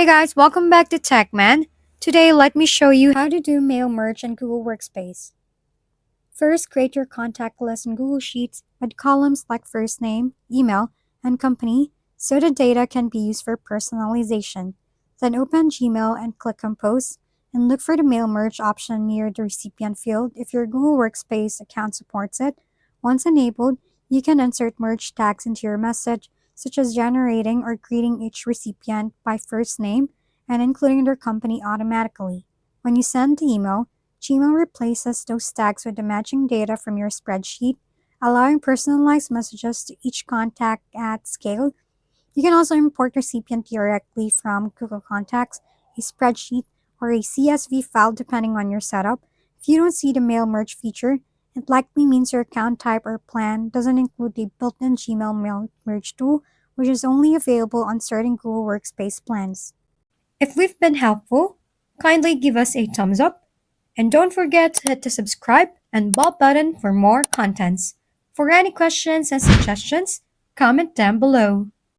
Hey guys, welcome back to TechMan. Today, let me show you how to do mail merge in Google Workspace. First, create your contact list in Google Sheets with columns like first name, email, and company so the data can be used for personalization. Then open Gmail and click Compose and look for the mail merge option near the recipient field if your Google Workspace account supports it. Once enabled, you can insert merge tags into your message, such as generating or greeting each recipient by first name and including their company automatically. When you send the email, Gmail replaces those tags with the matching data from your spreadsheet, allowing personalized messages to each contact at scale. You can also import recipient directly from Google Contacts, a spreadsheet, or a CSV file depending on your setup. If you don't see the mail merge feature, it likely means your account type or plan doesn't include the built-in Gmail mail merge tool, which is only available on certain Google Workspace plans. If we've been helpful, kindly give us a thumbs up and don't forget to hit the subscribe and bell button for more contents. For any questions and suggestions, comment down below.